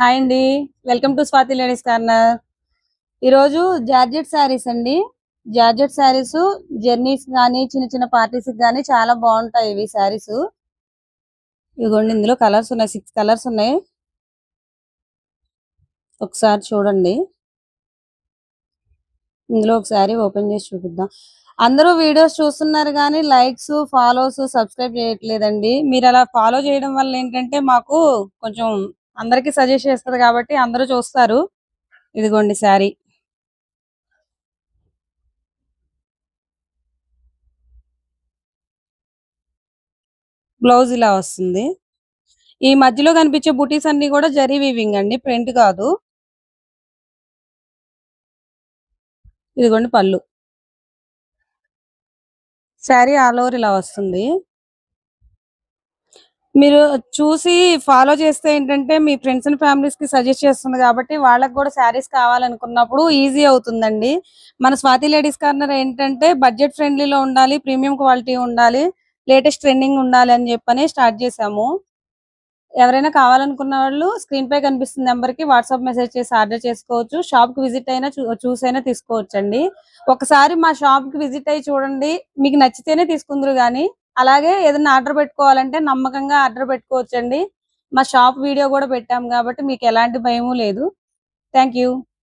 Hi అండి. Welcome to Swathi ladies corner. ఈరోజు georgette saris అండి. జార్జెట్ శారీస్ జర్నీస్ గానీ, చిన్న చిన్న పార్టీస్ గానీ చాలా బాగుంటాయి ఇవి శారీస్. ఇదిగోండి ఇందులో కలర్స్ ఉన్నాయి. 6 కలర్స్ ఉన్నాయి. ఒకసారి చూడండి. ఇందులో ఒక శారీ ఓపెన్ చేసి చూపిద్దాం. అందరూ వీడియోస్ చూస్తున్నారు కానీ లైక్స్, ఫాలోస్, సబ్స్క్రైబ్ చేయట్లేదండి. మీరు అలా ఫాలో చేయడం వల్ల ఏంటంటే మాకు కొంచెం అందరికి సజెస్ట్ చేస్తుంది కాబట్టి అందరూ చూస్తారు. ఇదిగోండి శారీ. బ్లౌజ్ ఇలా వస్తుంది. ఈ మధ్యలో కనిపించే బుటీస్ అన్ని కూడా జరీ వీవింగ్ అండి, ప్రింట్ కాదు. ఇదిగోండి పళ్ళు. శారీ ఆల్ ఓవర్ ఇలా వస్తుంది. మీరు చూసి ఫాలో చేస్తే ఏంటంటే మీ ఫ్రెండ్స్ అండ్ ఫ్యామిలీస్ కి సజెస్ట్ చేస్తుంది కాబట్టి వాళ్ళకి కూడా శారీస్ కావాలనుకున్నప్పుడు ఈజీ అవుతుందండి. మన స్వాతి లేడీస్ కార్నర్ ఏంటంటే బడ్జెట్ ఫ్రెండ్లీలో ఉండాలి, ప్రీమియం క్వాలిటీ ఉండాలి, లేటెస్ట్ ట్రెండింగ్ ఉండాలి అని చెప్పని స్టార్ట్ చేసాము. ఎవరైనా కావాలనుకున్న వాళ్ళు స్క్రీన్ పై కనిపిస్తున్న నెంబర్ కి వాట్సాప్ మెసేజ్ చేసి ఆర్డర్ చేసుకోవచ్చు. షాప్ కి విజిట్ అయినా చూసైనా తీసుకోవచ్చండి. ఒకసారి మా షాప్ కి విజిట్ అయ్యి చూడండి, మీకు నచ్చితేనే తీసుకుందరు గానీ. అలాగే ఏదైనా ఆర్డర్ పెట్టుకోవాలంటే నమ్మకంగా ఆర్డర్ పెట్టుకోవచ్చండి. మా షాప్ వీడియో కూడా పెట్టాము కాబట్టి మీకు ఎలాంటి భయము లేదు. Thank you.